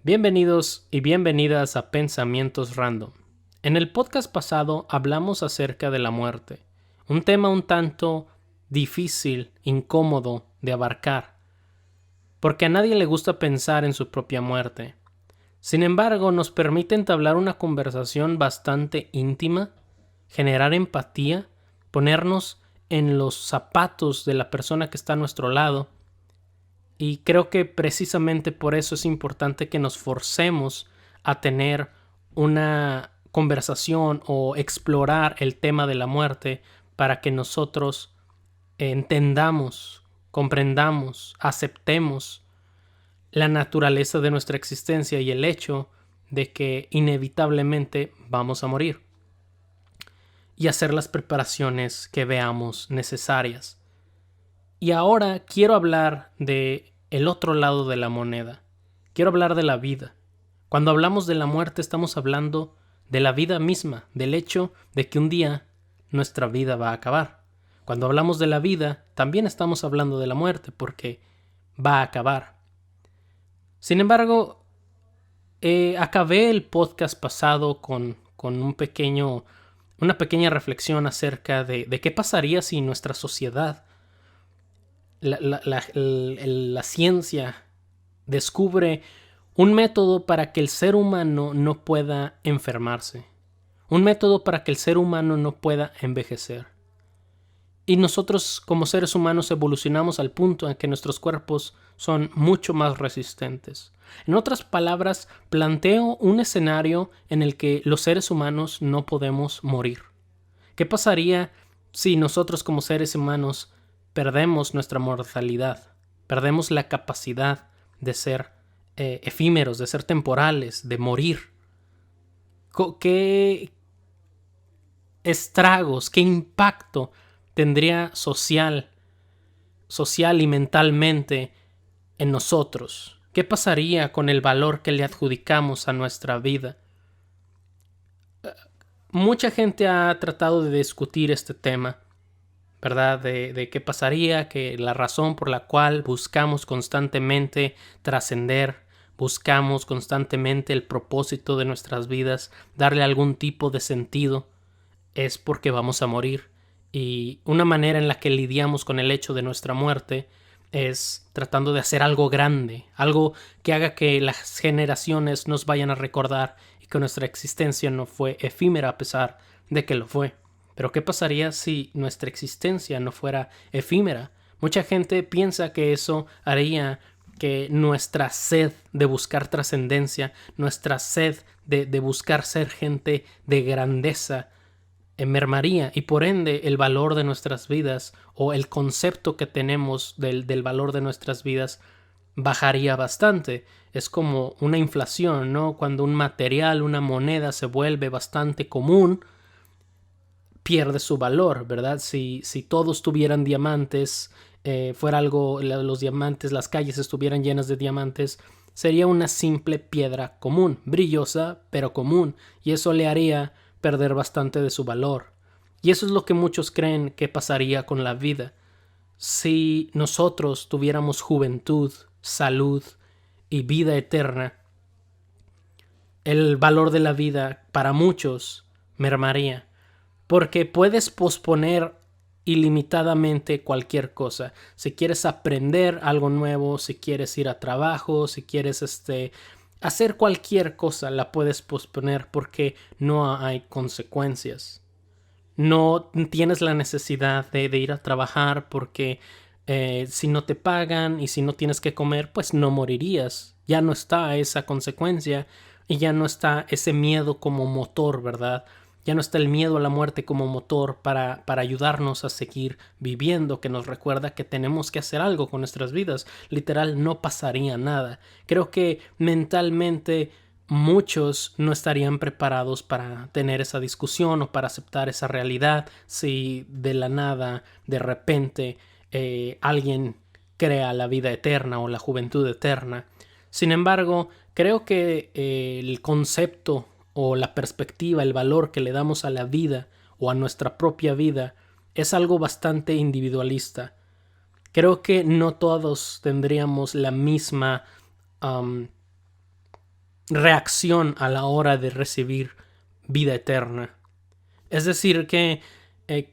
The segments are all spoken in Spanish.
Bienvenidos y bienvenidas a Pensamientos Random. En el podcast pasado hablamos acerca de la muerte, un tema un tanto difícil, incómodo de abarcar, porque a nadie le gusta pensar en su propia muerte. Sin embargo, nos permite entablar una conversación bastante íntima, generar empatía, ponernos en los zapatos de la persona que está a nuestro lado. Y creo que precisamente por eso es importante que nos forcemos a tener una conversación o explorar el tema de la muerte para que nosotros entendamos, comprendamos, aceptemos la naturaleza de nuestra existencia y el hecho de que inevitablemente vamos a morir y hacer las preparaciones que veamos necesarias. Y ahora quiero hablar de el otro lado de la moneda. Quiero hablar de la vida. Cuando hablamos de la muerte estamos hablando de la vida misma, del hecho de que un día nuestra vida va a acabar. Cuando hablamos de la vida, también estamos hablando de la muerte porque va a acabar. Sin embargo, acabé el podcast pasado con una pequeña reflexión acerca de qué pasaría si nuestra sociedad, la ciencia descubre un método para que el ser humano no pueda enfermarse, un método para que el ser humano no pueda envejecer. Y nosotros como seres humanos evolucionamos al punto en que nuestros cuerpos son mucho más resistentes. En otras palabras, planteo un escenario en el que los seres humanos no podemos morir. ¿Qué pasaría si nosotros como seres humanos perdemos nuestra mortalidad? Perdemos la capacidad de ser efímeros, de ser temporales, de morir. ¿Qué estragos, qué impacto tendría social y mentalmente en nosotros? ¿Qué pasaría con el valor que le adjudicamos a nuestra vida? Mucha gente ha tratado de discutir este tema, ¿verdad? De qué pasaría, que la razón por la cual buscamos constantemente trascender, buscamos constantemente el propósito de nuestras vidas, darle algún tipo de sentido, es porque vamos a morir. Y una manera en la que lidiamos con el hecho de nuestra muerte es tratando de hacer algo grande, algo que haga que las generaciones nos vayan a recordar y que nuestra existencia no fue efímera a pesar de que lo fue. Pero ¿qué pasaría si nuestra existencia no fuera efímera? Mucha gente piensa que eso haría que nuestra sed de buscar trascendencia, nuestra sed de buscar ser gente de grandeza, mermaría, y por ende el valor de nuestras vidas o el concepto que tenemos del valor de nuestras vidas bajaría bastante. Es como una inflación, ¿no? Cuando un material, una moneda se vuelve bastante común, pierde su valor, ¿verdad? Si todos tuvieran diamantes, fuera algo, los diamantes, las calles estuvieran llenas de diamantes, sería una simple piedra común, brillosa, pero común, y eso le haría perder bastante de su valor. Y eso es lo que muchos creen que pasaría con la vida. Si nosotros tuviéramos juventud, salud y vida eterna, el valor de la vida para muchos mermaría, porque puedes posponer ilimitadamente cualquier cosa. Si quieres aprender algo nuevo, si quieres ir a trabajo, si quieres hacer cualquier cosa, la puedes posponer porque no hay consecuencias. No tienes la necesidad de ir a trabajar porque si no te pagan y si no tienes que comer, pues no morirías. Ya no está esa consecuencia y ya no está ese miedo como motor, ¿verdad? Ya no está el miedo a la muerte como motor para ayudarnos a seguir viviendo, que nos recuerda que tenemos que hacer algo con nuestras vidas. Literal, no pasaría nada. Creo que mentalmente muchos no estarían preparados para tener esa discusión o para aceptar esa realidad si de la nada, de repente, alguien crea la vida eterna o la juventud eterna. Sin embargo, creo que el concepto o la perspectiva, el valor que le damos a la vida o a nuestra propia vida es algo bastante individualista. Creo que no todos tendríamos la misma reacción a la hora de recibir vida eterna. Es decir, que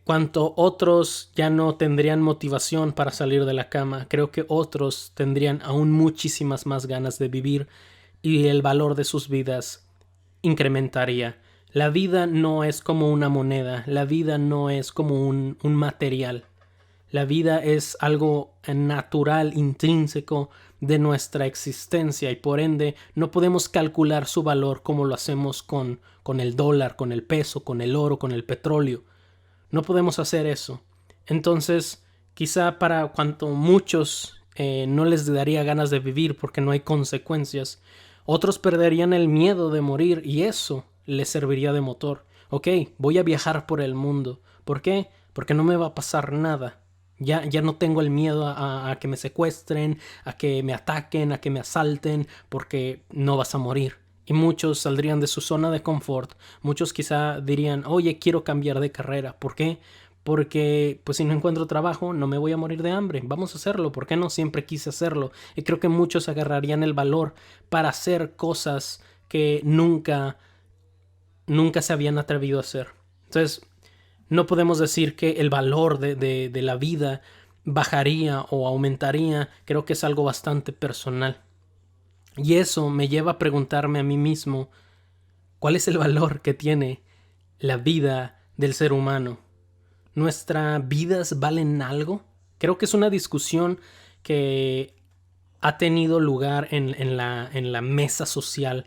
cuanto otros ya no tendrían motivación para salir de la cama, creo que otros tendrían aún muchísimas más ganas de vivir y el valor de sus vidas incrementaría. La vida no es como una moneda, la vida no es como un material. La vida es algo natural, intrínseco de nuestra existencia y por ende no podemos calcular su valor como lo hacemos con el dólar, con el peso, con el oro, con el petróleo. No podemos hacer eso. Entonces, quizá para cuanto muchos no les daría ganas de vivir porque no hay consecuencias, otros perderían el miedo de morir y eso les serviría de motor. Ok, voy a viajar por el mundo. ¿Por qué? Porque no me va a pasar nada. Ya no tengo el miedo a que me secuestren, a que me ataquen, a que me asalten, porque no vas a morir. Y muchos saldrían de su zona de confort. Muchos quizá dirían, oye, quiero cambiar de carrera. ¿Por qué? Porque pues si no encuentro trabajo no me voy a morir de hambre. Vamos a hacerlo. ¿Por qué no? Siempre quise hacerlo. Y creo que muchos agarrarían el valor para hacer cosas que nunca se habían atrevido a hacer. Entonces, no podemos decir que el valor de la vida bajaría o aumentaría. Creo que es algo bastante personal. Y eso me lleva a preguntarme a mí mismo, ¿cuál es el valor que tiene la vida del ser humano? ¿Nuestras vidas valen algo? Creo que es una discusión que ha tenido lugar en la mesa social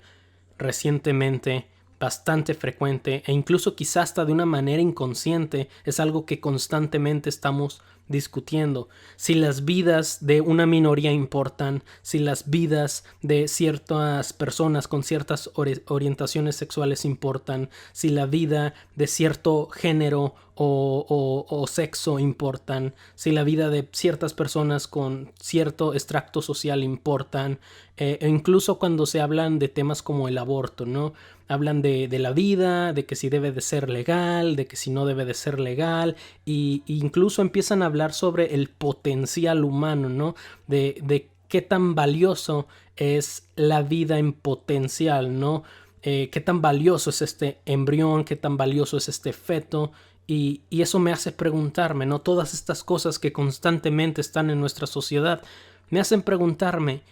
recientemente, bastante frecuente e incluso quizás hasta de una manera inconsciente. Es algo que constantemente estamos discutiendo. Si las vidas de una minoría importan, si las vidas de ciertas personas con ciertas orientaciones sexuales importan, si la vida de cierto género o sexo importan, si la vida de ciertas personas con cierto extracto social importan, e incluso cuando se hablan de temas como el aborto, ¿no? Hablan de la vida, de que si debe de ser legal, de que si no debe de ser legal, y incluso empiezan a hablar sobre el potencial humano, ¿no? De qué tan valioso es la vida en potencial, ¿no? Qué tan valioso es este embrión, qué tan valioso es este feto. Y eso me hace preguntarme, ¿no? Todas estas cosas que constantemente están en nuestra sociedad me hacen preguntarme,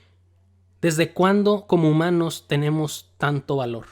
¿desde cuándo como humanos tenemos tanto valor?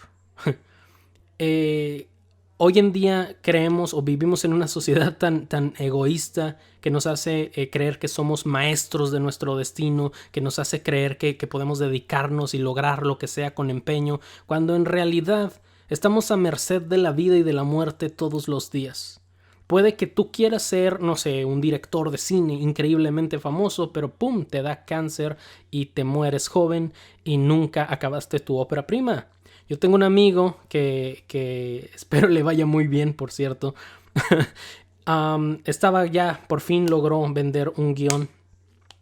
Hoy en día creemos o vivimos en una sociedad tan egoísta que nos hace creer que somos maestros de nuestro destino, que nos hace creer que podemos dedicarnos y lograr lo que sea con empeño, cuando en realidad estamos a merced de la vida y de la muerte todos los días. Puede que tú quieras ser, no sé, un director de cine increíblemente famoso, pero ¡pum!, te da cáncer y te mueres joven y nunca acabaste tu ópera prima. Yo tengo un amigo que espero le vaya muy bien, por cierto. Estaba ya, por fin logró vender un guión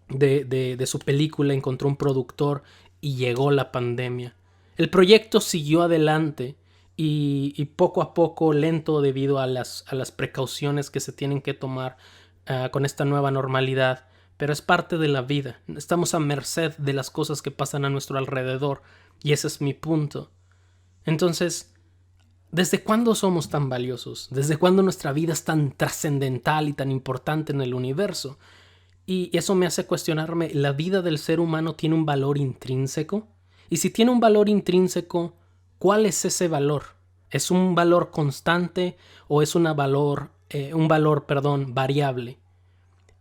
de su película, encontró un productor y llegó la pandemia. El proyecto siguió adelante y poco a poco, lento debido a las precauciones que se tienen que tomar con esta nueva normalidad, pero es parte de la vida. Estamos a merced de las cosas que pasan a nuestro alrededor y ese es mi punto. Entonces, ¿desde cuándo somos tan valiosos? ¿Desde cuándo nuestra vida es tan trascendental y tan importante en el universo? Y eso me hace cuestionarme, ¿la vida del ser humano tiene un valor intrínseco? Y si tiene un valor intrínseco, ¿cuál es ese valor? ¿Es un valor constante o es un valor variable?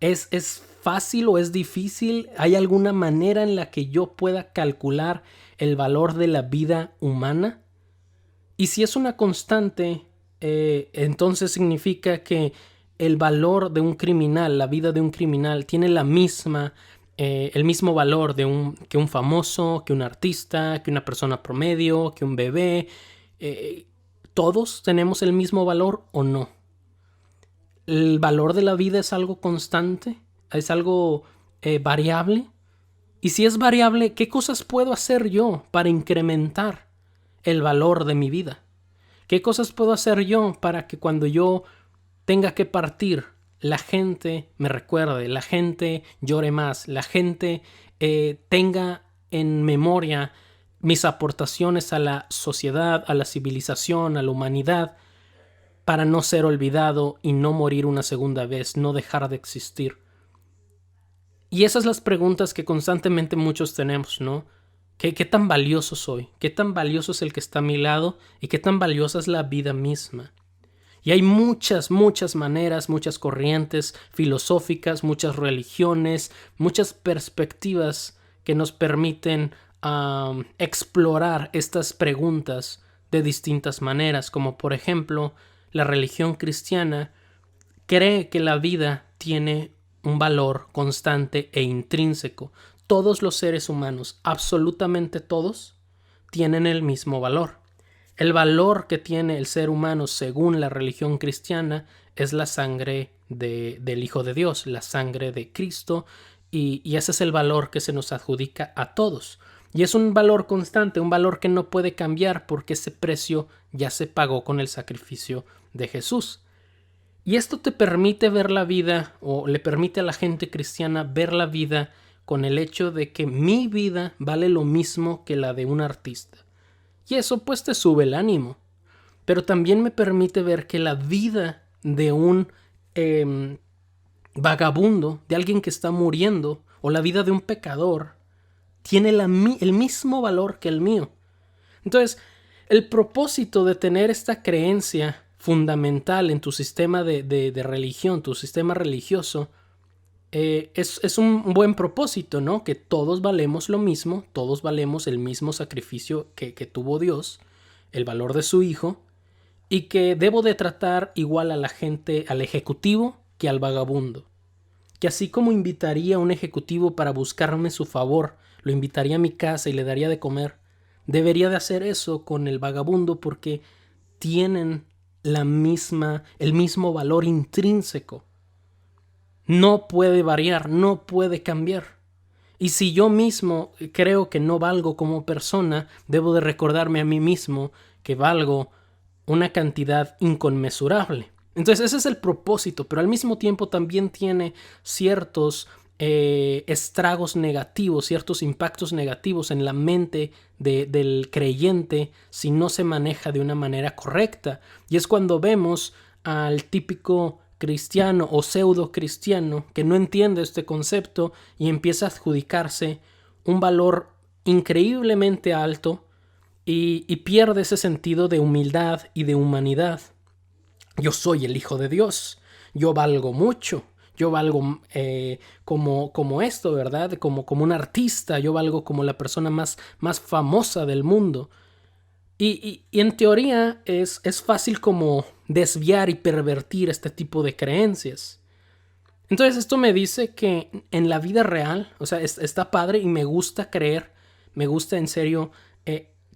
¿Es fácil o es difícil? ¿Hay alguna manera en la que yo pueda calcular el valor de la vida humana? Y si es una constante, entonces significa que el valor de un criminal, la vida de un criminal, tiene el mismo valor que un famoso, que un artista, que una persona promedio, que un bebé. ¿Todos tenemos el mismo valor o no? ¿El valor de la vida es algo constante? ¿Es algo variable? Y si es variable, ¿qué cosas puedo hacer yo para incrementar el valor de mi vida? ¿Qué cosas puedo hacer yo para que cuando yo tenga que partir, la gente me recuerde, la gente llore más, la gente tenga en memoria mis aportaciones a la sociedad, a la civilización, a la humanidad, para no ser olvidado y no morir una segunda vez, no dejar de existir. Y esas son las preguntas que constantemente muchos tenemos, ¿no? ¿Qué tan valioso soy? ¿Qué tan valioso es el que está a mi lado? ¿Y qué tan valiosa es la vida misma? Y hay muchas maneras, muchas corrientes filosóficas, muchas religiones, muchas perspectivas que nos permiten explorar estas preguntas de distintas maneras, como por ejemplo, la religión cristiana cree que la vida tiene un valor constante e intrínseco. Todos los seres humanos, absolutamente todos, tienen el mismo valor. El valor que tiene el ser humano según la religión cristiana es la sangre del Hijo de Dios, la sangre de Cristo, y ese es el valor que se nos adjudica a todos. Y es un valor constante, un valor que no puede cambiar porque ese precio ya se pagó con el sacrificio de Jesús. Y esto te permite ver la vida, o le permite a la gente cristiana ver la vida con el hecho de que mi vida vale lo mismo que la de un artista. Y eso pues te sube el ánimo. Pero también me permite ver que la vida de un vagabundo, de alguien que está muriendo, o la vida de un pecador, tiene el mismo valor que el mío. Entonces, el propósito de tener esta creencia fundamental en tu sistema de religión, tu sistema religioso, es un buen propósito, ¿no? Que todos valemos lo mismo, todos valemos el mismo sacrificio que tuvo Dios, el valor de su Hijo, y que debo de tratar igual a la gente, al ejecutivo, que al vagabundo. Que así como invitaría a un ejecutivo para buscarme su favor, lo invitaría a mi casa y le daría de comer, debería de hacer eso con el vagabundo porque tienen el mismo valor intrínseco. No puede variar, no puede cambiar. Y si yo mismo creo que no valgo como persona, debo de recordarme a mí mismo que valgo una cantidad inconmensurable. Entonces ese es el propósito, pero al mismo tiempo también tiene ciertos estragos negativos, ciertos impactos negativos en la mente del creyente si no se maneja de una manera correcta. Y es cuando vemos al típico cristiano o pseudo cristiano que no entiende este concepto y empieza a adjudicarse un valor increíblemente alto y pierde ese sentido de humildad y de humanidad. Yo soy el Hijo de Dios, yo valgo mucho, yo valgo como esto, ¿verdad? Como un artista, yo valgo como la persona más famosa del mundo. Y en teoría es fácil como desviar y pervertir este tipo de creencias. Entonces esto me dice que en la vida real, o sea, está padre y me gusta creer, me gusta en serio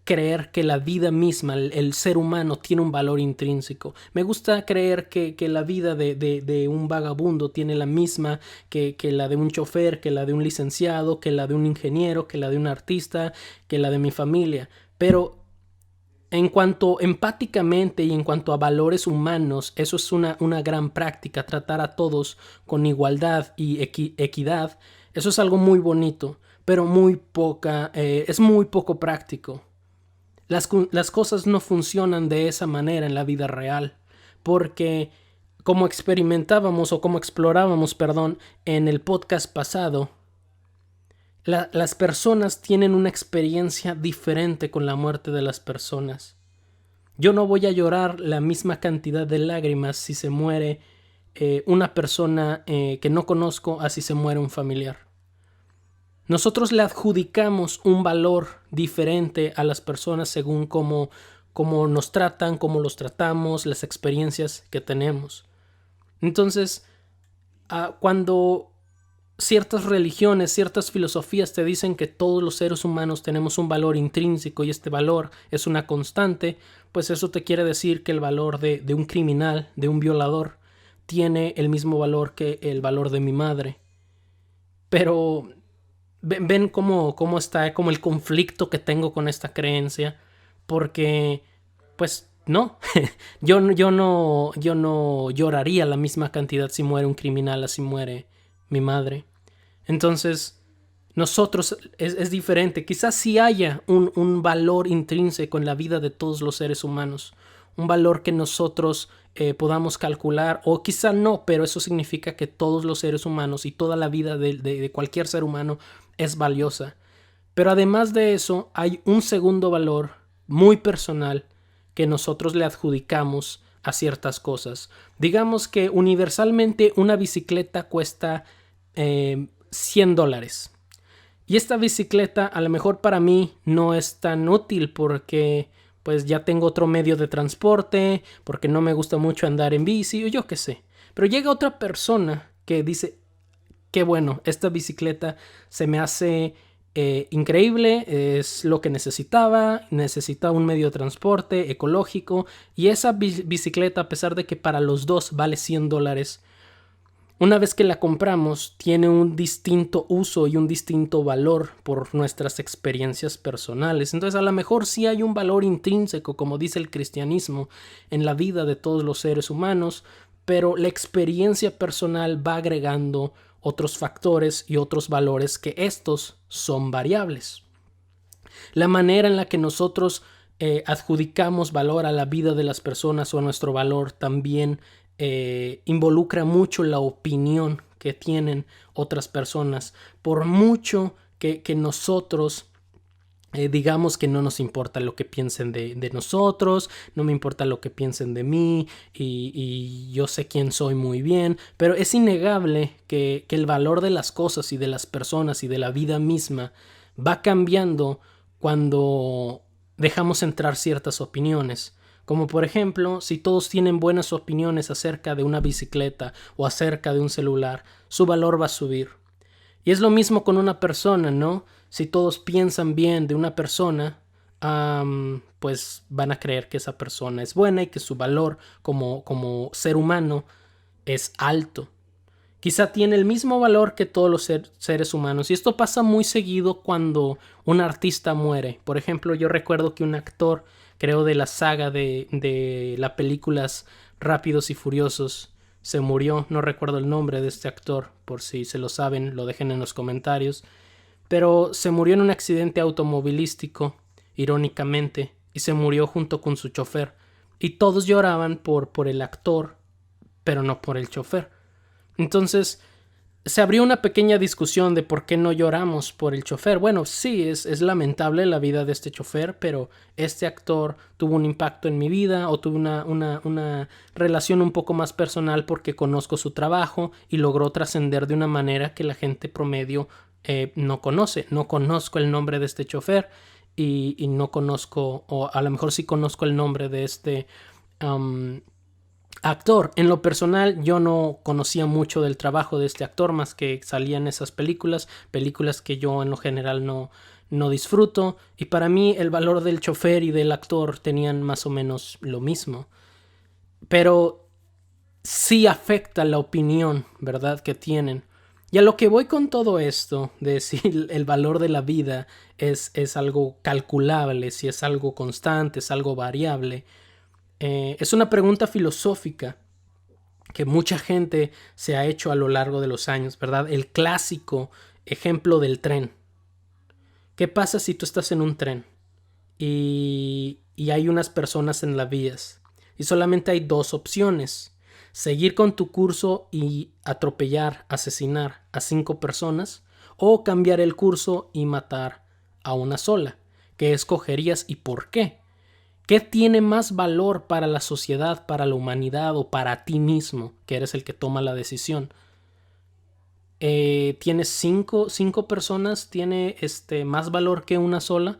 creer que la vida misma, el ser humano tiene un valor intrínseco. Me gusta creer que la vida de un vagabundo tiene la misma que la de un chofer, que la de un licenciado, que la de un ingeniero, que la de un artista, que la de mi familia. Pero en cuanto empáticamente y en cuanto a valores humanos, eso es una gran práctica, tratar a todos con igualdad y equidad. Eso es algo muy bonito, pero es muy poco práctico. Las cosas no funcionan de esa manera en la vida real, porque como experimentábamos o como explorábamos, en el podcast pasado, las personas tienen una experiencia diferente con la muerte de las personas. Yo no voy a llorar la misma cantidad de lágrimas si se muere una persona que no conozco a si se muere un familiar. Nosotros le adjudicamos un valor diferente a las personas según cómo nos tratan, cómo los tratamos, las experiencias que tenemos. Entonces, cuando ciertas religiones, ciertas filosofías te dicen que todos los seres humanos tenemos un valor intrínseco y este valor es una constante, pues eso te quiere decir que el valor de un criminal, de un violador, tiene el mismo valor que el valor de mi madre. Pero ven cómo está como el conflicto que tengo con esta creencia, porque pues no, yo no lloraría la misma cantidad si muere un criminal a si muere mi madre. Entonces Nosotros es diferente. Quizás sí haya un valor intrínseco en la vida de todos los seres humanos. Un valor que nosotros podamos calcular, o quizá no, pero eso significa que todos los seres humanos y toda la vida de cualquier ser humano es valiosa. Pero además de eso, hay un segundo valor muy personal que nosotros le adjudicamos a ciertas cosas. Digamos que universalmente una bicicleta cuesta $100. Y esta bicicleta a lo mejor para mí no es tan útil porque pues ya tengo otro medio de transporte, porque no me gusta mucho andar en bici o yo qué sé. Pero llega otra persona que dice, qué bueno, esta bicicleta se me hace increíble, es lo que necesitaba un medio de transporte ecológico, y esa bicicleta, a pesar de que para los dos vale $100, una vez que la compramos, tiene un distinto uso y un distinto valor por nuestras experiencias personales. Entonces, a lo mejor sí hay un valor intrínseco, como dice el cristianismo, en la vida de todos los seres humanos, pero la experiencia personal va agregando otros factores y otros valores que estos son variables. La manera en la que nosotros adjudicamos valor a la vida de las personas o a nuestro valor también involucra mucho la opinión que tienen otras personas. Por mucho que nosotros digamos que no nos importa lo que piensen de nosotros, no me importa lo que piensen de mí, y yo sé quién soy muy bien, pero es innegable que el valor de las cosas y de las personas y de la vida misma va cambiando cuando dejamos entrar ciertas opiniones. Como por ejemplo, si todos tienen buenas opiniones acerca de una bicicleta o acerca de un celular, su valor va a subir. Y es lo mismo con una persona, ¿no? Si todos piensan bien de una persona, pues van a creer que esa persona es buena y que su valor como ser humano es alto. Quizá tiene el mismo valor que todos los seres humanos. Y esto pasa muy seguido cuando un artista muere. Por ejemplo, yo recuerdo que un actor, creo de la saga de las películas Rápidos y Furiosos, se murió. No recuerdo el nombre de este actor. Por si se lo saben, lo dejen en los comentarios. Pero se murió en un accidente automovilístico, irónicamente, y se murió junto con su chofer. Y todos lloraban por el actor, pero no por el chofer. Entonces se abrió una pequeña discusión de por qué no lloramos por el chofer. Bueno, sí, es lamentable la vida de este chofer, pero este actor tuvo un impacto en mi vida, o tuve una relación un poco más personal porque conozco su trabajo y logró trascender de una manera que la gente promedio no conoce. No conozco el nombre de este chofer y no conozco, o a lo mejor sí conozco el nombre de este actor. En lo personal, yo no conocía mucho del trabajo de este actor, más que salía en esas películas que yo en lo general no disfruto, y para mí el valor del chofer y del actor tenían más o menos lo mismo. Pero sí afecta la opinión, ¿verdad?, que tienen. Y a lo que voy con todo esto, de si el valor de la vida es algo calculable, si es algo constante, es algo variable, es una pregunta filosófica que mucha gente se ha hecho a lo largo de los años, ¿verdad? El clásico ejemplo del tren. ¿Qué pasa si tú estás en un tren y hay unas personas en las vías y solamente hay dos opciones? Seguir con tu curso y atropellar, asesinar a 5 personas, o cambiar el curso y matar a una sola. ¿Qué escogerías y por qué? ¿Qué tiene más valor para la sociedad, para la humanidad o para ti mismo, que eres el que toma la decisión? ¿Tienes cinco personas? ¿Tiene más valor que una sola?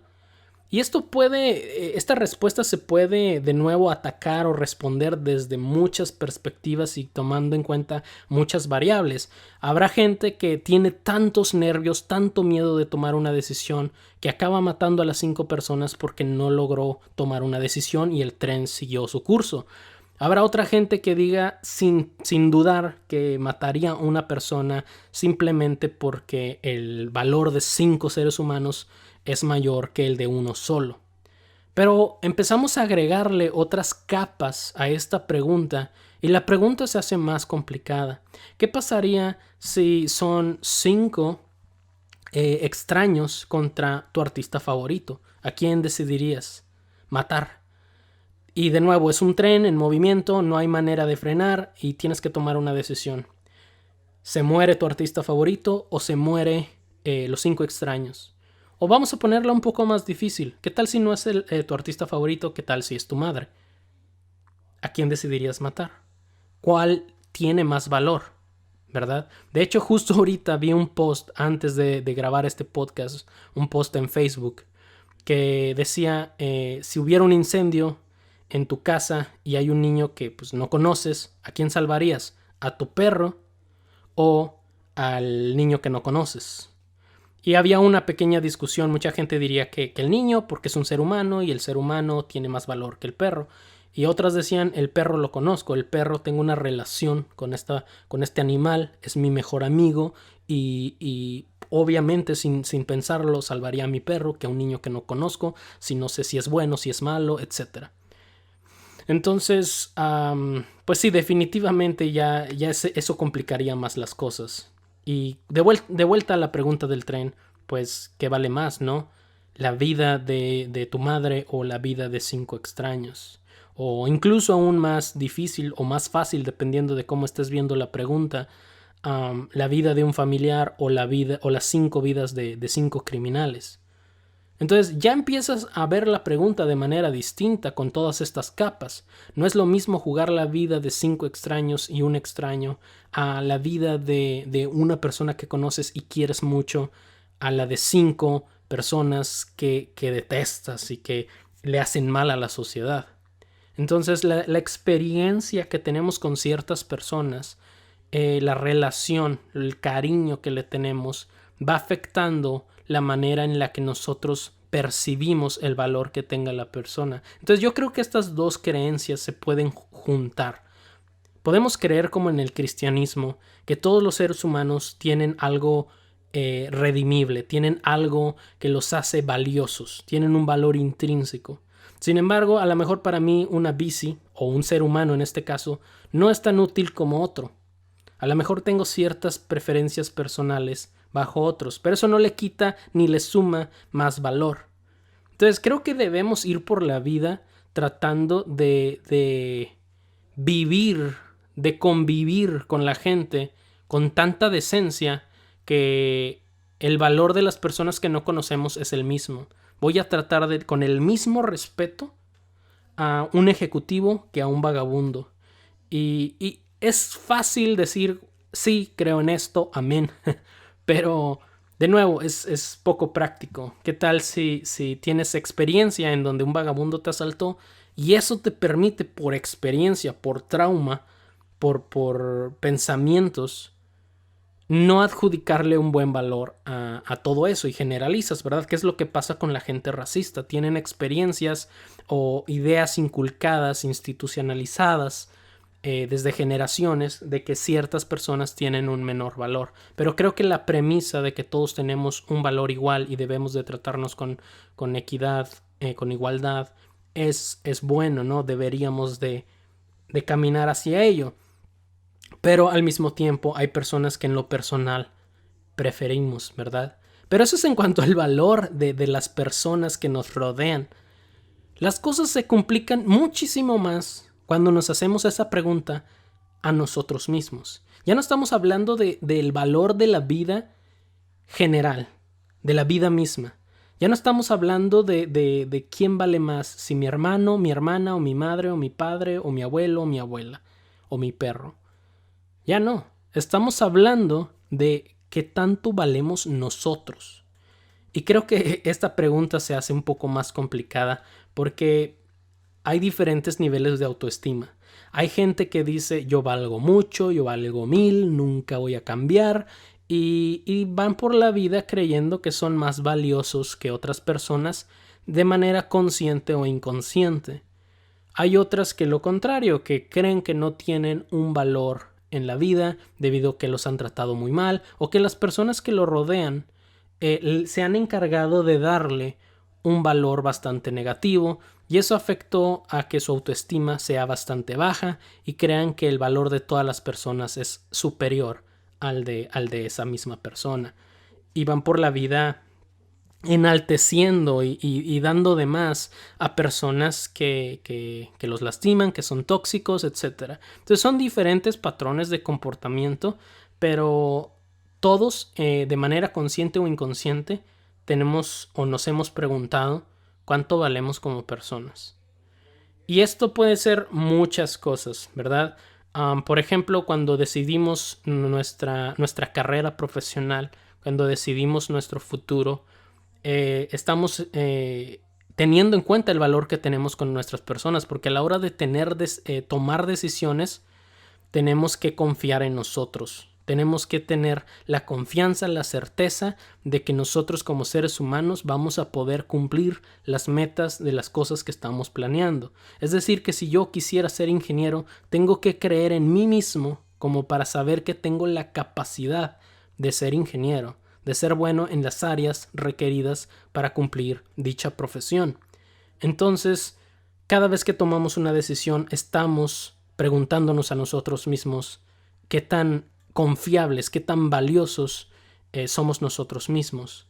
Y esta respuesta se puede de nuevo atacar o responder desde muchas perspectivas y tomando en cuenta muchas variables. Habrá gente que tiene tantos nervios, tanto miedo de tomar una decisión, que acaba matando a las 5 personas porque no logró tomar una decisión y el tren siguió su curso. Habrá otra gente que diga sin dudar que mataría a una persona simplemente porque el valor de 5 seres humanos es mayor que el de uno solo. Pero empezamos a agregarle otras capas a esta pregunta y la pregunta se hace más complicada. ¿Qué pasaría si son 5 extraños contra tu artista favorito. ¿A quién decidirías matar? Y de nuevo, es un tren en movimiento, no hay manera de frenar y tienes que tomar una decisión. ¿Se muere tu artista favorito o se muere los 5 extraños? O vamos a ponerla un poco más difícil. ¿Qué tal si no es tu artista favorito? ¿Qué tal si es tu madre? ¿A quién decidirías matar? ¿Cuál tiene más valor? ¿Verdad? De hecho, justo ahorita vi un post antes de grabar este podcast, un post en Facebook, que decía, si hubiera un incendio en tu casa y hay un niño que pues, no conoces, ¿a quién salvarías? ¿A tu perro o al niño que no conoces? Y había una pequeña discusión, mucha gente diría que el niño porque es un ser humano y el ser humano tiene más valor que el perro. Y otras decían, el perro lo conozco, el perro tengo una relación con este animal, es mi mejor amigo y obviamente sin pensarlo salvaría a mi perro que a un niño que no conozco, si no sé si es bueno, si es malo, etc. Entonces, pues sí, definitivamente ya eso complicaría más las cosas. Y de vuelta a la pregunta del tren, pues, ¿qué vale más, no? ¿La vida de tu madre o la vida de 5 extraños? O incluso aún más difícil o más fácil, dependiendo de cómo estés viendo la pregunta, la vida de un familiar o las 5 vidas de 5 criminales. Entonces ya empiezas a ver la pregunta de manera distinta con todas estas capas. No es lo mismo jugar la vida de 5 extraños y un extraño a la vida de una persona que conoces y quieres mucho, a la de 5 personas que detestas y que le hacen mal a la sociedad. Entonces la experiencia que tenemos con ciertas personas, la relación, el cariño que le tenemos, va afectando la manera en la que nosotros percibimos el valor que tenga la persona. Entonces yo creo que estas dos creencias se pueden juntar. Podemos creer, como en el cristianismo, que todos los seres humanos tienen algo redimible, tienen algo que los hace valiosos, tienen un valor intrínseco. Sin embargo, a lo mejor para mí una bici, o un ser humano en este caso, no es tan útil como otro. A lo mejor tengo ciertas preferencias personales bajo otros, pero eso no le quita ni le suma más valor. Entonces creo que debemos ir por la vida tratando de vivir, de convivir con la gente con tanta decencia que el valor de las personas que no conocemos es el mismo. Voy a tratar con el mismo respeto a un ejecutivo que a un vagabundo. Y es fácil decir, sí, creo en esto, amén. Pero, de nuevo, es poco práctico. ¿Qué tal si tienes experiencia en donde un vagabundo te asaltó y eso te permite, por experiencia, por trauma, por pensamientos, no adjudicarle un buen valor a todo eso y generalizas, ¿verdad? ¿Qué es lo que pasa con la gente racista? Tienen experiencias o ideas inculcadas, institucionalizadas desde generaciones de que ciertas personas tienen un menor valor. Pero creo que la premisa de que todos tenemos un valor igual y debemos de tratarnos con equidad, con igualdad, es bueno, ¿no? Deberíamos de caminar hacia ello. Pero al mismo tiempo hay personas que en lo personal preferimos, ¿verdad? Pero eso es en cuanto al valor de las personas que nos rodean. Las cosas se complican muchísimo más cuando nos hacemos esa pregunta a nosotros mismos. Ya no estamos hablando del valor de la vida general, de la vida misma. Ya no estamos hablando de quién vale más, si mi hermano, mi hermana, o mi madre, o mi padre, o mi abuelo, o mi abuela, o mi perro. Ya no. Estamos hablando de qué tanto valemos nosotros. Y creo que esta pregunta se hace un poco más complicada porque hay diferentes niveles de autoestima. Hay gente que dice yo valgo mucho, yo valgo 1000, nunca voy a cambiar y van por la vida creyendo que son más valiosos que otras personas de manera consciente o inconsciente. Hay otras que lo contrario, que creen que no tienen un valor en la vida debido a que los han tratado muy mal o que las personas que lo rodean se han encargado de darle un valor bastante negativo y eso afectó a que su autoestima sea bastante baja y crean que el valor de todas las personas es superior al de esa misma persona. y van por la vida enalteciendo y dando de más a personas que los lastiman, que son tóxicos, etc. Entonces son diferentes patrones de comportamiento, pero todos, de manera consciente o inconsciente, tenemos o nos hemos preguntado cuánto valemos como personas. Y esto puede ser muchas cosas, ¿verdad? Por ejemplo, cuando decidimos nuestra carrera profesional, cuando decidimos nuestro futuro, estamos teniendo en cuenta el valor que tenemos con nuestras personas, porque a la hora de tomar decisiones, tenemos que confiar en nosotros. Tenemos que tener la confianza, la certeza de que nosotros como seres humanos vamos a poder cumplir las metas de las cosas que estamos planeando. Es decir, que si yo quisiera ser ingeniero, tengo que creer en mí mismo como para saber que tengo la capacidad de ser ingeniero, de ser bueno en las áreas requeridas para cumplir dicha profesión. Entonces, cada vez que tomamos una decisión, estamos preguntándonos a nosotros mismos qué tan confiables, qué tan valiosos somos nosotros mismos.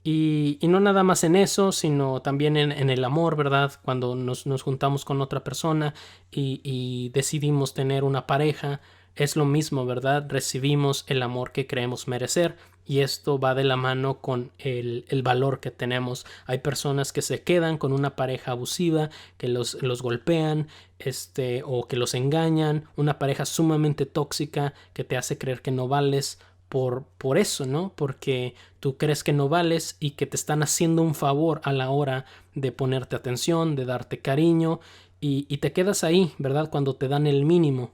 Y no nada más en eso, sino también en el amor, ¿verdad? Cuando nos juntamos con otra persona y decidimos tener una pareja, es lo mismo, ¿verdad? Recibimos el amor que creemos merecer y esto va de la mano con el valor que tenemos. Hay personas que se quedan con una pareja abusiva, que los golpean, o que los engañan, una pareja sumamente tóxica que te hace creer que no vales por eso, ¿no? Porque tú crees que no vales y que te están haciendo un favor a la hora de ponerte atención, de darte cariño y te quedas ahí, ¿verdad? Cuando te dan el mínimo,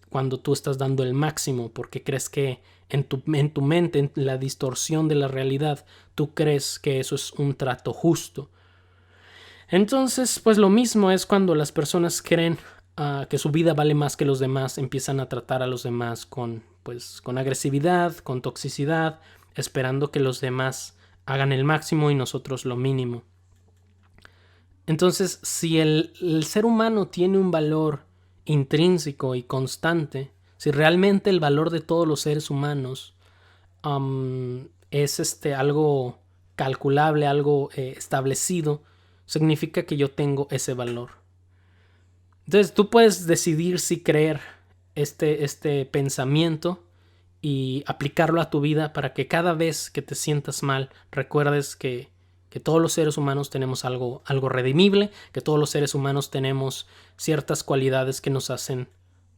cuando tú estás dando el máximo, porque crees que en tu mente, en la distorsión de la realidad, tú crees que eso es un trato justo. Entonces, pues lo mismo es cuando las personas creen que su vida vale más que los demás, empiezan a tratar a los demás con agresividad, con toxicidad, esperando que los demás hagan el máximo y nosotros lo mínimo. Entonces, si el ser humano tiene un valor intrínseco y constante, si realmente el valor de todos los seres humanos es algo calculable, algo establecido, significa que yo tengo ese valor. Entonces tú puedes decidir si creer este pensamiento y aplicarlo a tu vida para que cada vez que te sientas mal recuerdes que todos los seres humanos tenemos algo redimible, que todos los seres humanos tenemos ciertas cualidades que nos hacen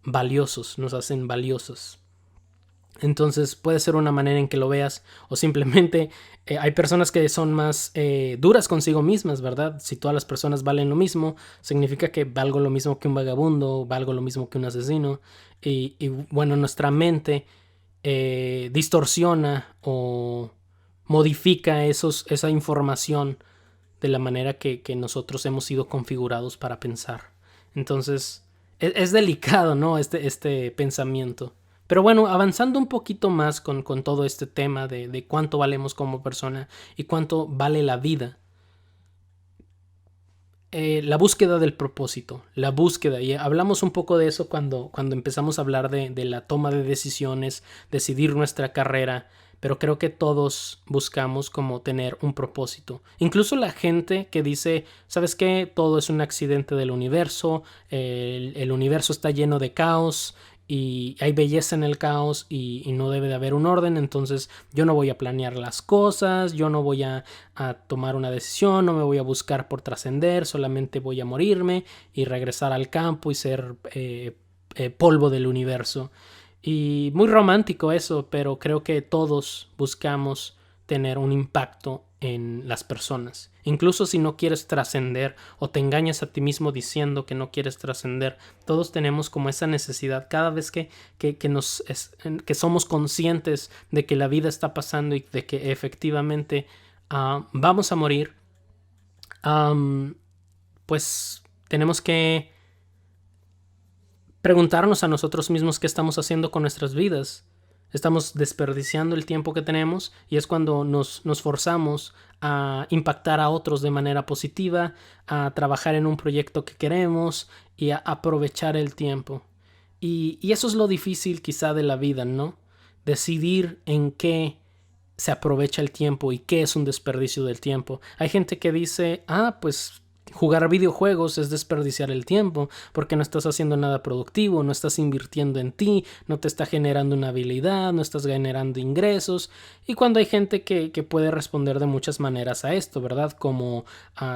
valiosos, nos hacen valiosos. Entonces puede ser una manera en que lo veas o simplemente hay personas que son más duras consigo mismas, ¿verdad? Si todas las personas valen lo mismo, significa que valgo lo mismo que un vagabundo, valgo lo mismo que un asesino y bueno, nuestra mente distorsiona o modifica esa información de la manera que nosotros hemos sido configurados para pensar. Entonces es delicado, ¿no? Este pensamiento. Pero bueno, avanzando un poquito más con todo este tema de cuánto valemos como persona y cuánto vale la vida. La búsqueda del propósito, la búsqueda, y hablamos un poco de eso cuando empezamos a hablar de la toma de decisiones, decidir nuestra carrera, pero creo que todos buscamos como tener un propósito. Incluso la gente que dice, ¿sabes qué? Todo es un accidente del universo, el universo está lleno de caos, y hay belleza en el caos y no debe de haber un orden, entonces yo no voy a planear las cosas, yo no voy a tomar una decisión, no me voy a buscar por trascender, solamente voy a morirme y regresar al campo y ser polvo del universo. Y muy romántico eso, pero creo que todos buscamos tener un impacto en las personas. Incluso si no quieres trascender o te engañas a ti mismo diciendo que no quieres trascender, todos tenemos como esa necesidad cada vez que somos conscientes de que la vida está pasando y de que efectivamente vamos a morir, pues tenemos que preguntarnos a nosotros mismos qué estamos haciendo con nuestras vidas. Estamos desperdiciando el tiempo que tenemos y es cuando nos forzamos a impactar a otros de manera positiva, a trabajar en un proyecto que queremos y a aprovechar el tiempo. Y eso es lo difícil quizá de la vida, ¿no? Decidir en qué se aprovecha el tiempo y qué es un desperdicio del tiempo. Hay gente que dice, pues jugar videojuegos es desperdiciar el tiempo porque no estás haciendo nada productivo, no estás invirtiendo en ti, no te está generando una habilidad, no estás generando ingresos. Y cuando hay gente que puede responder de muchas maneras a esto, ¿verdad? Como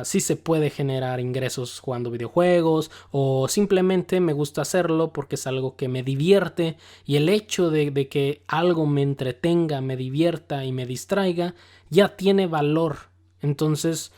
sí se puede generar ingresos jugando videojuegos, o simplemente me gusta hacerlo porque es algo que me divierte, y el hecho de que algo me entretenga, me divierta y me distraiga ya tiene valor. Entonces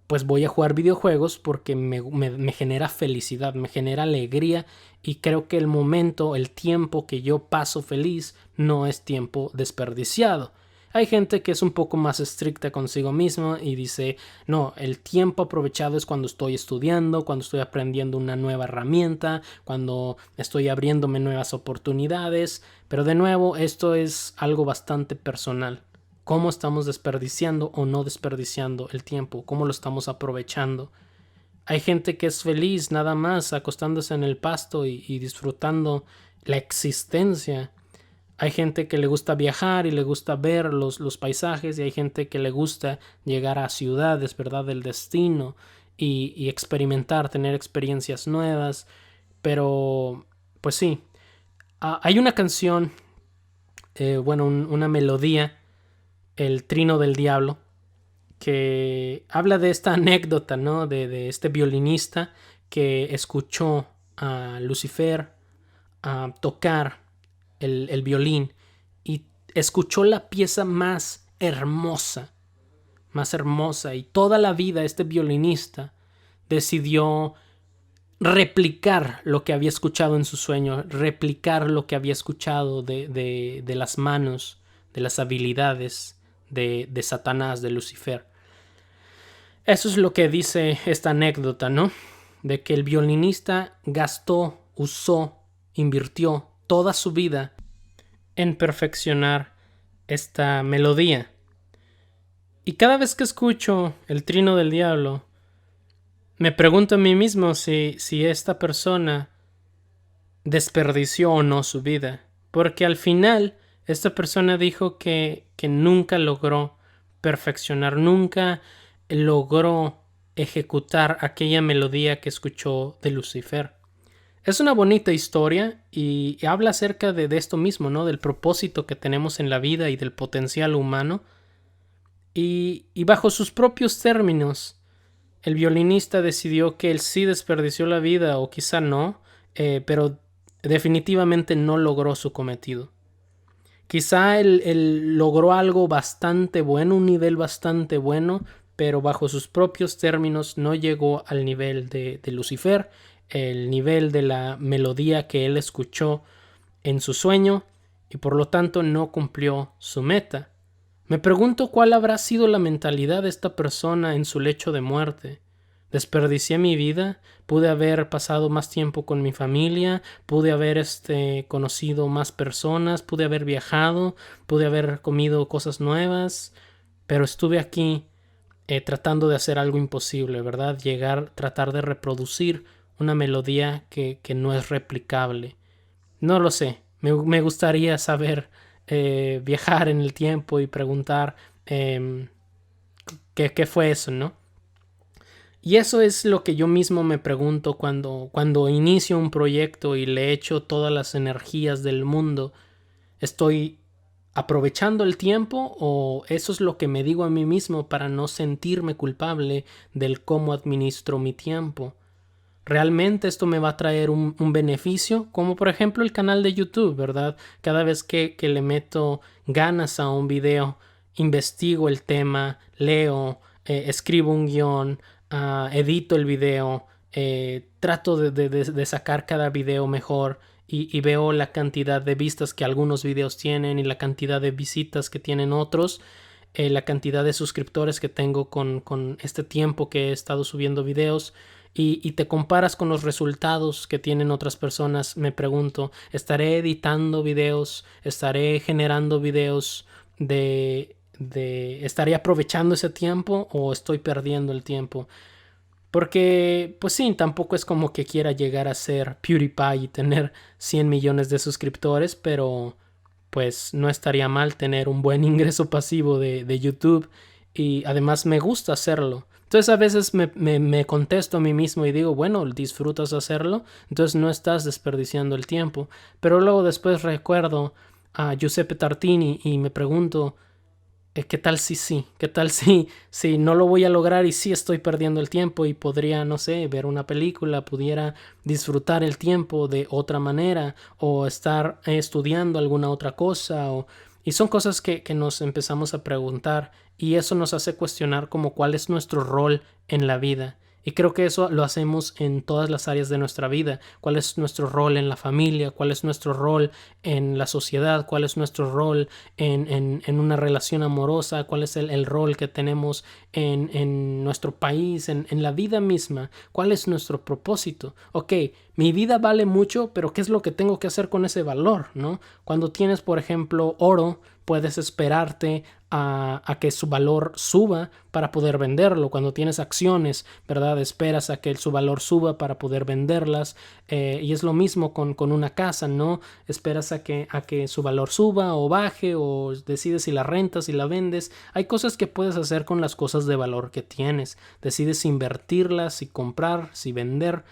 pues voy a jugar videojuegos porque me genera felicidad, me genera alegría, y creo que el momento, el tiempo que yo paso feliz no es tiempo desperdiciado. Hay gente que es un poco más estricta consigo misma y dice, no, el tiempo aprovechado es cuando estoy estudiando, cuando estoy aprendiendo una nueva herramienta, cuando estoy abriéndome nuevas oportunidades. Pero de nuevo, esto es algo bastante personal. Cómo estamos desperdiciando o no desperdiciando el tiempo, cómo lo estamos aprovechando. Hay gente que es feliz nada más acostándose en el pasto y disfrutando la existencia. Hay gente que le gusta viajar y le gusta ver los paisajes, y hay gente que le gusta llegar a ciudades, ¿verdad? Del destino y experimentar, tener experiencias nuevas. Pero, pues sí, hay una canción, una melodía, El Trino del Diablo, que habla de esta anécdota, ¿no? De este violinista que escuchó a Lucifer tocar el violín, y escuchó la pieza más hermosa, y toda la vida este violinista decidió replicar lo que había escuchado en su sueño, replicar lo que había escuchado de las manos, de las habilidades de Satanás, de Lucifer. Eso es lo que dice esta anécdota, ¿no? De que el violinista gastó, usó, invirtió toda su vida en perfeccionar esta melodía. Y cada vez que escucho El Trino del Diablo, me pregunto a mí mismo si esta persona desperdició o no su vida. Porque al final, esta persona dijo que nunca logró perfeccionar, nunca logró ejecutar aquella melodía que escuchó de Lucifer. Es una bonita historia y habla acerca de esto mismo, ¿no? Del propósito que tenemos en la vida y del potencial humano. Y bajo sus propios términos, el violinista decidió que él sí desperdició la vida, o quizá no, pero definitivamente no logró su cometido. Quizá él logró algo bastante bueno, un nivel bastante bueno, pero bajo sus propios términos no llegó al nivel de Lucifer, el nivel de la melodía que él escuchó en su sueño, y por lo tanto no cumplió su meta. Me pregunto cuál habrá sido la mentalidad de esta persona en su lecho de muerte. Desperdicié mi vida, pude haber pasado más tiempo con mi familia, pude haber conocido más personas, pude haber viajado, pude haber comido cosas nuevas, pero estuve aquí tratando de hacer algo imposible, ¿verdad? Tratar de reproducir una melodía que no es replicable. No lo sé, me gustaría saber, viajar en el tiempo y preguntar qué fue eso, ¿no? Y eso es lo que yo mismo me pregunto cuando inicio un proyecto y le echo todas las energías del mundo. ¿Estoy aprovechando el tiempo, o eso es lo que me digo a mí mismo para no sentirme culpable del cómo administro mi tiempo? ¿Realmente esto me va a traer un beneficio? Como por ejemplo el canal de YouTube, ¿verdad? Cada vez que le meto ganas a un video, investigo el tema, leo, escribo un guión, edito el video, trato de sacar cada video mejor, y veo la cantidad de vistas que algunos videos tienen y la cantidad de visitas que tienen otros, la cantidad de suscriptores que tengo con este tiempo que he estado subiendo videos, y te comparas con los resultados que tienen otras personas. Me pregunto, ¿estaré editando videos? ¿Estaré generando videos ¿estaré aprovechando ese tiempo o estoy perdiendo el tiempo? Porque, pues sí, tampoco es como que quiera llegar a ser PewDiePie y tener 100 millones de suscriptores, pero pues no estaría mal tener un buen ingreso pasivo de YouTube, y además me gusta hacerlo. Entonces a veces me contesto a mí mismo y digo, bueno, disfrutas hacerlo, entonces no estás desperdiciando el tiempo. Pero luego después recuerdo a Giuseppe Tartini y me pregunto, ¿qué tal si sí? ¿Qué tal si no lo voy a lograr y sí estoy perdiendo el tiempo y podría, no sé, ver una película, pudiera disfrutar el tiempo de otra manera o estar estudiando alguna otra cosa? Y son cosas que nos empezamos a preguntar, y eso nos hace cuestionar como cuál es nuestro rol en la vida. Y creo que eso lo hacemos en todas las áreas de nuestra vida. ¿Cuál es nuestro rol en la familia? ¿Cuál es nuestro rol en la sociedad? ¿Cuál es nuestro rol en una relación amorosa? ¿Cuál es el rol que tenemos en nuestro país, en la vida misma? ¿Cuál es nuestro propósito? Ok, mi vida vale mucho, pero ¿qué es lo que tengo que hacer con ese valor, ¿no? Cuando tienes, por ejemplo, oro, puedes esperarte a que su valor suba para poder venderlo. Cuando tienes acciones, ¿verdad? Esperas a que su valor suba para poder venderlas. Y es lo mismo con una casa, ¿no? Esperas a que su valor suba o baje, o decides si la rentas, si la vendes. Hay cosas que puedes hacer con las cosas de valor que tienes. Decides invertirlas, si comprar, si vender.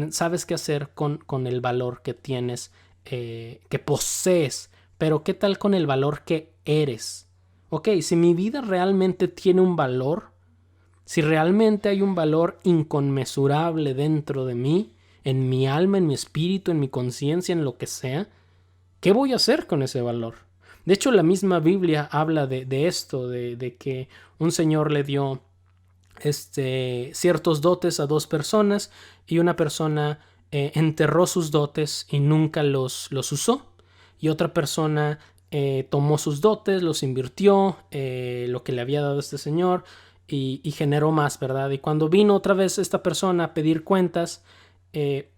Sabes qué hacer con el valor que tienes, que posees. Pero ¿qué tal con el valor que eres? Ok, si mi vida realmente tiene un valor, si realmente hay un valor inconmensurable dentro de mí, en mi alma, en mi espíritu, en mi conciencia, en lo que sea, ¿qué voy a hacer con ese valor? De hecho, la misma Biblia habla de esto, de que un señor le dio ciertos dotes a dos personas, y una persona enterró sus dotes y nunca los usó, y otra persona tomó sus dotes, los invirtió, lo que le había dado este señor, y generó más, ¿verdad? Y cuando vino otra vez esta persona a pedir cuentas,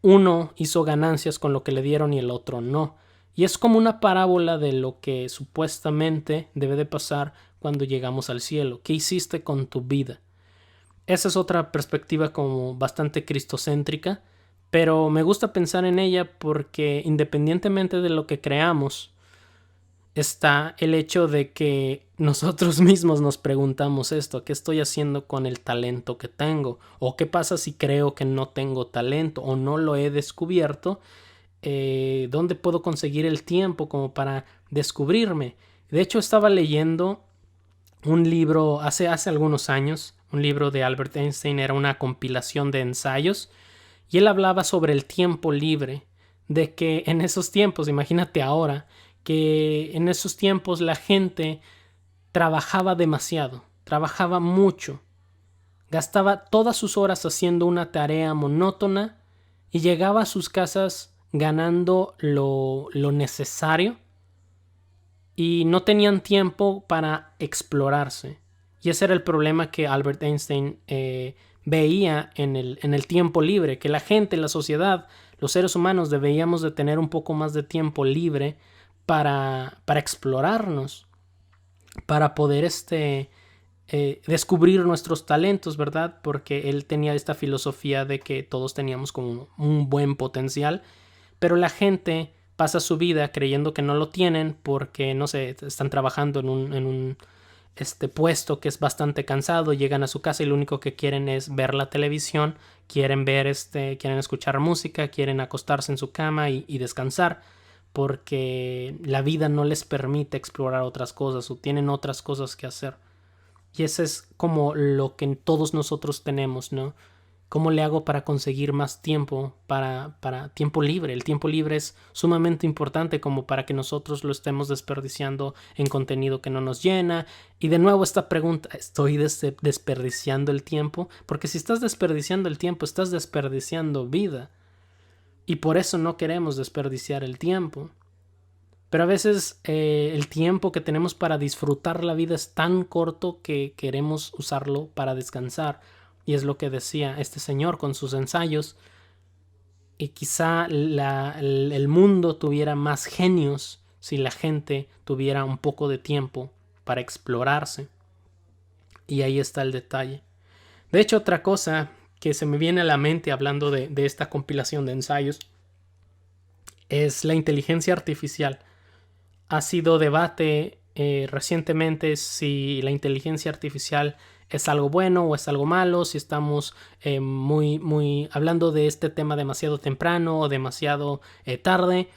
uno hizo ganancias con lo que le dieron y el otro no. Y es como una parábola de lo que supuestamente debe de pasar cuando llegamos al cielo. ¿Qué hiciste con tu vida? Esa es otra perspectiva como bastante cristocéntrica, pero me gusta pensar en ella porque independientemente de lo que creamos, está el hecho de que nosotros mismos nos preguntamos esto: ¿qué estoy haciendo con el talento que tengo? ¿O qué pasa si creo que no tengo talento o no lo he descubierto? ¿Dónde puedo conseguir el tiempo como para descubrirme? De hecho, estaba leyendo un libro hace algunos años, un libro de Albert Einstein. Era una compilación de ensayos, y él hablaba sobre el tiempo libre, de que en esos tiempos, imagínate ahora, que en esos tiempos la gente trabajaba demasiado, trabajaba mucho, gastaba todas sus horas haciendo una tarea monótona y llegaba a sus casas ganando lo necesario, y no tenían tiempo para explorarse. Y ese era el problema que Albert Einstein veía en el tiempo libre, que la gente, la sociedad, los seres humanos deberíamos de tener un poco más de tiempo libre para explorarnos, para poder descubrir nuestros talentos, ¿verdad? Porque él tenía esta filosofía de que todos teníamos como un buen potencial, pero la gente pasa su vida creyendo que no lo tienen porque, no sé, están trabajando en un puesto que es bastante cansado, llegan a su casa y lo único que quieren es ver la televisión, quieren quieren escuchar música, quieren acostarse en su cama y descansar, porque la vida no les permite explorar otras cosas o tienen otras cosas que hacer. Y ese es como lo que todos nosotros tenemos, ¿no? ¿Cómo le hago para conseguir más tiempo para tiempo libre? El tiempo libre es sumamente importante como para que nosotros lo estemos desperdiciando en contenido que no nos llena. Y de nuevo esta pregunta: ¿estoy desperdiciando el tiempo? Porque si estás desperdiciando el tiempo, estás desperdiciando vida. Y por eso no queremos desperdiciar el tiempo. Pero a veces el tiempo que tenemos para disfrutar la vida es tan corto que queremos usarlo para descansar. Y es lo que decía este señor con sus ensayos. Y quizá el mundo tuviera más genios si la gente tuviera un poco de tiempo para explorarse. Y ahí está el detalle. De hecho, otra cosa que se me viene a la mente hablando de esta compilación de ensayos es la inteligencia artificial. ha sido debate recientemente si la inteligencia artificial es algo bueno o es algo malo, si estamos muy hablando de este tema demasiado temprano o demasiado tarde.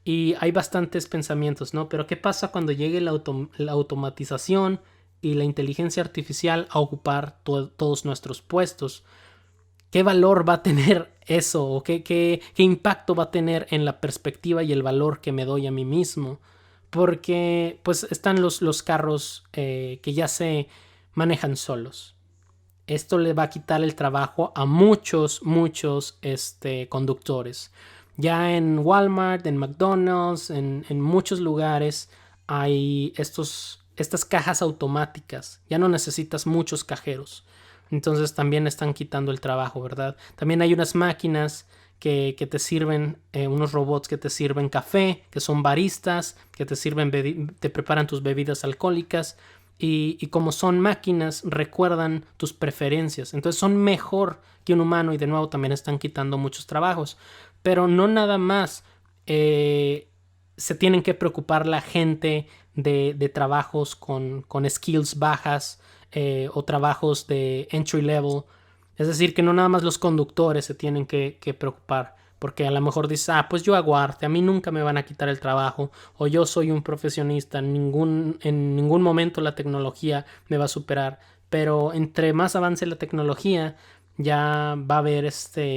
Y hay bastantes pensamientos, ¿no? Pero ¿qué pasa cuando llegue la automatización y la inteligencia artificial a ocupar todos nuestros puestos? ¿Qué valor va a tener eso? ¿O qué impacto va a tener en la perspectiva y el valor que me doy a mí mismo? Porque pues están los carros que ya se manejan solos. Esto le va a quitar el trabajo a muchos conductores. Ya en Walmart, en McDonald's, en muchos lugares hay estas cajas automáticas. Ya no necesitas muchos cajeros. Entonces también están quitando el trabajo, ¿verdad? También hay unas máquinas que te sirven, unos robots que te sirven café, que son baristas, que te preparan tus bebidas alcohólicas. Y como son máquinas, recuerdan tus preferencias. Entonces son mejor que un humano y de nuevo también están quitando muchos trabajos. Pero no nada más se tienen que preocupar la gente de trabajos con skills bajas o trabajos de entry level. Es decir, que no nada más los conductores se tienen que preocupar. Porque a lo mejor dices, pues yo hago arte, a mí nunca me van a quitar el trabajo, o yo soy un profesionista, en ningún momento la tecnología me va a superar. Pero entre más avance la tecnología, ya va a haber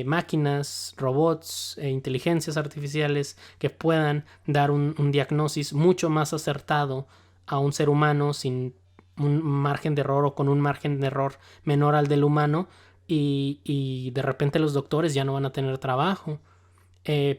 máquinas, robots e inteligencias artificiales que puedan dar un diagnóstico mucho más acertado a un ser humano sin un margen de error o con un margen de error menor al del humano. Y de repente los doctores ya no van a tener trabajo.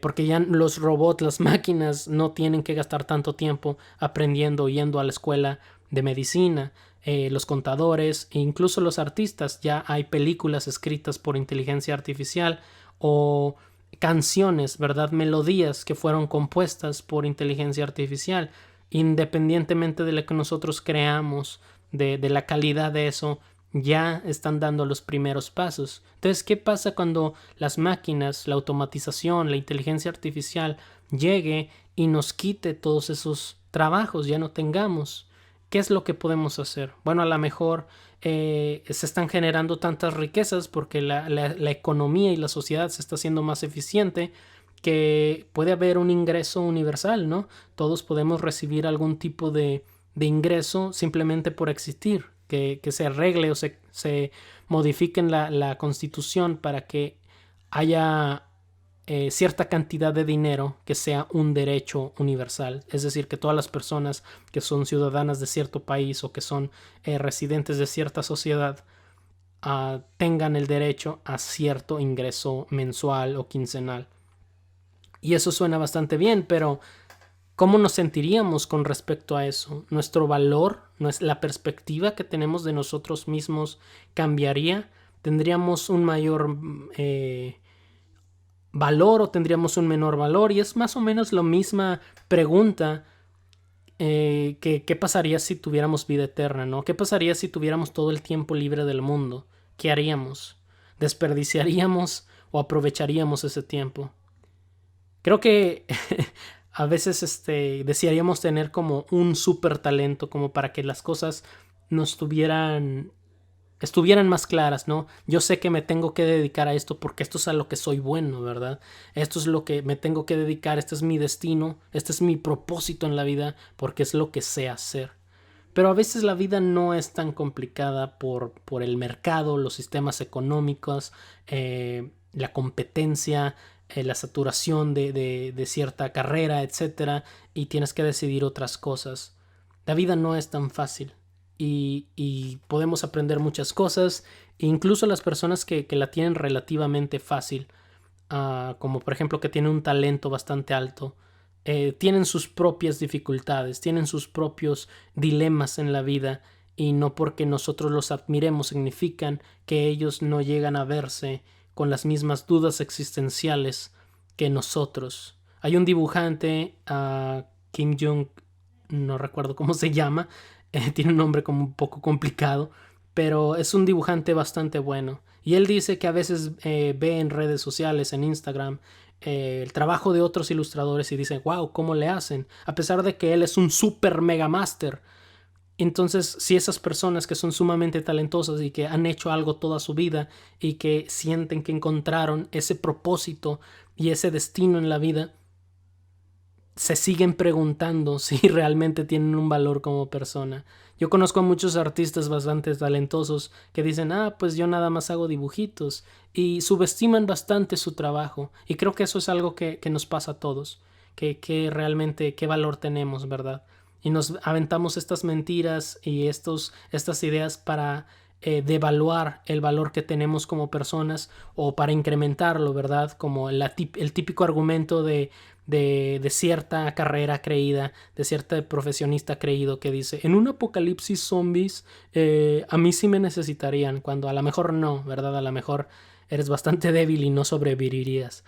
Porque ya los robots, las máquinas no tienen que gastar tanto tiempo aprendiendo, yendo a la escuela de medicina. Los contadores e incluso los artistas, ya hay películas escritas por inteligencia artificial o canciones, ¿verdad? Melodías que fueron compuestas por inteligencia artificial. Independientemente de lo que nosotros creamos, de la calidad de eso, ya están dando los primeros pasos. Entonces, ¿qué pasa cuando las máquinas, la automatización, la inteligencia artificial llegue y nos quite todos esos trabajos, ya no tengamos? ¿Qué es lo que podemos hacer? Bueno, a lo mejor se están generando tantas riquezas porque la economía y la sociedad se está haciendo más eficiente, que puede haber un ingreso universal, ¿no? Todos podemos recibir algún tipo de ingreso simplemente por existir. Que se arregle o se modifique en la constitución para que haya cierta cantidad de dinero que sea un derecho universal. Es decir, que todas las personas que son ciudadanas de cierto país o que son residentes de cierta sociedad tengan el derecho a cierto ingreso mensual o quincenal. Y eso suena bastante bien, pero ¿cómo nos sentiríamos con respecto a eso? ¿Nuestro valor, la perspectiva que tenemos de nosotros mismos cambiaría? ¿Tendríamos un mayor valor o tendríamos un menor valor? Y es más o menos la misma pregunta ¿qué pasaría si tuviéramos vida eterna, ¿no? ¿Qué pasaría si tuviéramos todo el tiempo libre del mundo? ¿Qué haríamos? ¿Desperdiciaríamos o aprovecharíamos ese tiempo? Creo que a veces desearíamos tener como un súper talento como para que las cosas estuvieran más claras, ¿no? Yo sé que me tengo que dedicar a esto porque esto es a lo que soy bueno, ¿verdad? Esto es lo que me tengo que dedicar, este es mi destino, este es mi propósito en la vida porque es lo que sé hacer. Pero a veces la vida no es tan complicada por el mercado, los sistemas económicos, la competencia, la saturación de cierta carrera, etcétera, y tienes que decidir otras cosas. La vida no es tan fácil y podemos aprender muchas cosas, incluso las personas que la tienen relativamente fácil, como por ejemplo que tienen un talento bastante alto, tienen sus propias dificultades, tienen sus propios dilemas en la vida, y no porque nosotros los admiremos significan que ellos no llegan a verse con las mismas dudas existenciales que nosotros. Hay un dibujante, Kim Jong, no recuerdo cómo se llama, tiene un nombre como un poco complicado, pero es un dibujante bastante bueno. Y él dice que a veces ve en redes sociales, en Instagram, el trabajo de otros ilustradores y dice, wow, ¿cómo le hacen? A pesar de que él es un super mega master. Entonces, si esas personas que son sumamente talentosas y que han hecho algo toda su vida y que sienten que encontraron ese propósito y ese destino en la vida, se siguen preguntando si realmente tienen un valor como persona. Yo conozco a muchos artistas bastante talentosos que dicen, pues yo nada más hago dibujitos, y subestiman bastante su trabajo, y creo que eso es algo que nos pasa a todos, que realmente qué valor tenemos, ¿verdad? Y nos aventamos estas mentiras y estas ideas para devaluar el valor que tenemos como personas o para incrementarlo, ¿verdad? Como el típico argumento de cierta carrera creída, de cierta profesionista creído que dice, en un apocalipsis zombies a mí sí me necesitarían, cuando a lo mejor no, ¿verdad? A lo mejor eres bastante débil y no sobrevivirías.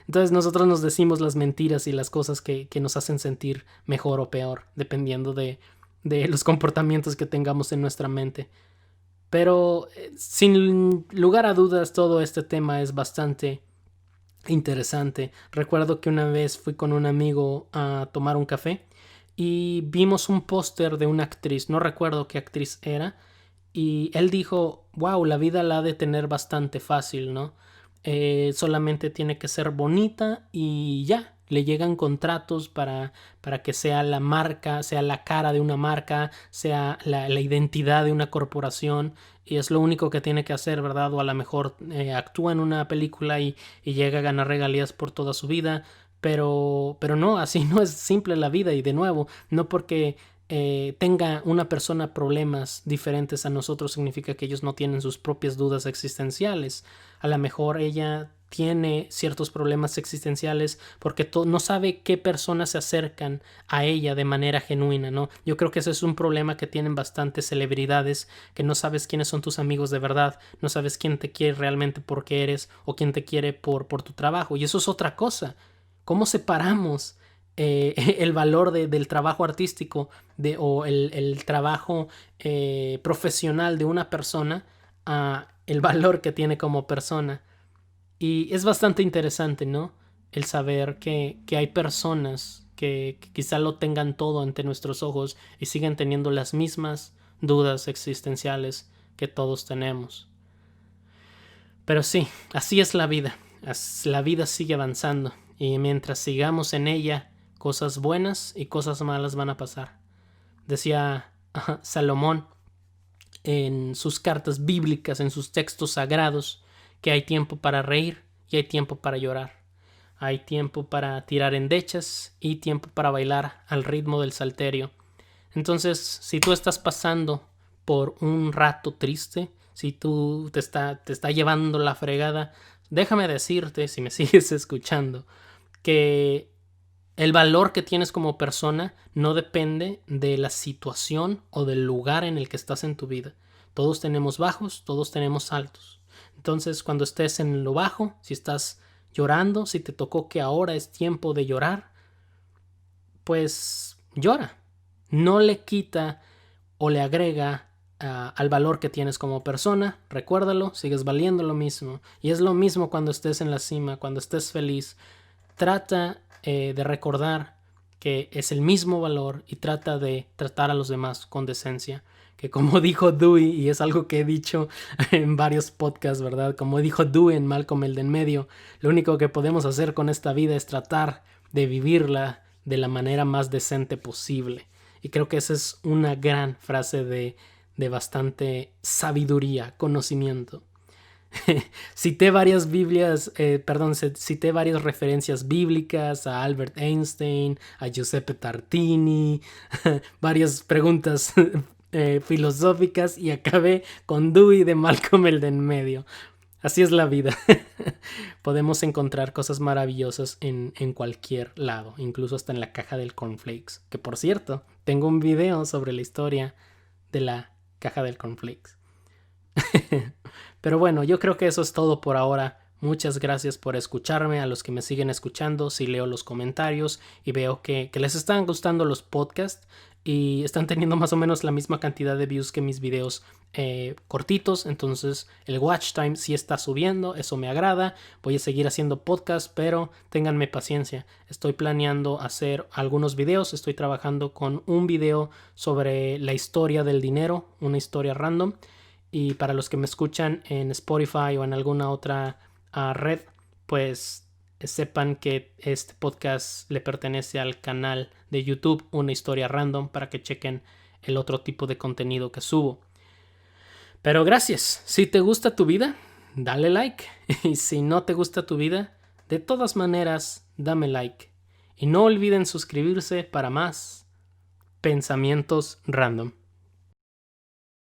Entonces nosotros nos decimos las mentiras y las cosas que nos hacen sentir mejor o peor, dependiendo de los comportamientos que tengamos en nuestra mente. Pero sin lugar a dudas, todo este tema es bastante interesante. Recuerdo que una vez fui con un amigo a tomar un café y vimos un póster de una actriz, no recuerdo qué actriz era, y él dijo, wow, la vida la ha de tener bastante fácil, ¿no? Solamente tiene que ser bonita y ya, le llegan contratos para que sea la marca, sea la cara de una marca, sea la identidad de una corporación, y es lo único que tiene que hacer, ¿verdad? O a lo mejor actúa en una película y llega a ganar regalías por toda su vida, pero no, así no es simple la vida. Y de nuevo, no porque tenga una persona problemas diferentes a nosotros significa que ellos no tienen sus propias dudas existenciales. A lo mejor ella tiene ciertos problemas existenciales porque no sabe qué personas se acercan a ella de manera genuina, ¿no? Yo creo que ese es un problema que tienen bastantes celebridades, que no sabes quiénes son tus amigos de verdad, no sabes quién te quiere realmente porque eres o quién te quiere por tu trabajo. Y eso es otra cosa. ¿Cómo separamos el valor del trabajo artístico o el trabajo profesional de una persona a el valor que tiene como persona? Y es bastante interesante, ¿no? El saber que hay personas que quizá lo tengan todo ante nuestros ojos y siguen teniendo las mismas dudas existenciales que todos tenemos. Pero sí, así es la vida. La vida sigue avanzando y mientras sigamos en ella, cosas buenas y cosas malas van a pasar. Decía Salomón en sus cartas bíblicas, en sus textos sagrados, que hay tiempo para reír y hay tiempo para llorar. Hay tiempo para tirar endechas y tiempo para bailar al ritmo del salterio. Entonces, si tú estás pasando por un rato triste, si tú te está llevando la fregada, déjame decirte, si me sigues escuchando, que el valor que tienes como persona no depende de la situación o del lugar en el que estás en tu vida. Todos tenemos bajos, todos tenemos altos. Entonces, cuando estés en lo bajo, si estás llorando, si te tocó que ahora es tiempo de llorar, pues llora. No le quita o le agrega al valor que tienes como persona. Recuérdalo, sigues valiendo lo mismo. Y es lo mismo cuando estés en la cima, cuando estés feliz. Trata de recordar que es el mismo valor y trata de tratar a los demás con decencia. Que como dijo Dewey, y es algo que he dicho en varios podcasts, ¿verdad? Como dijo Dewey en Malcolm el de en medio, lo único que podemos hacer con esta vida es tratar de vivirla de la manera más decente posible. Y creo que esa es una gran frase de bastante sabiduría, conocimiento. Cité varias cité varias referencias bíblicas a Albert Einstein, a Giuseppe Tartini, varias preguntas filosóficas y acabé con Dewey de Malcolm el de en medio. Así es la vida. Podemos encontrar cosas maravillosas en cualquier lado, incluso hasta en la caja del cornflakes. Que por cierto, tengo un video sobre la historia de la caja del cornflakes. Pero bueno, yo creo que eso es todo por ahora. Muchas gracias por escucharme. A los que me siguen escuchando, sí leo los comentarios y veo que les están gustando los podcasts y están teniendo más o menos la misma cantidad de views que mis videos cortitos. Entonces el watch time sí está subiendo, eso me agrada. Voy a seguir haciendo podcast, pero ténganme paciencia. Estoy planeando hacer algunos videos. Estoy trabajando con un video sobre la historia del dinero, una historia random. Y para los que me escuchan en Spotify o en alguna otra red, pues sepan que este podcast le pertenece al canal de YouTube Una Historia Random, para que chequen el otro tipo de contenido que subo. Pero gracias. Si te gusta tu vida, dale like. Y si no te gusta tu vida, de todas maneras, dame like. Y no olviden suscribirse para más pensamientos random.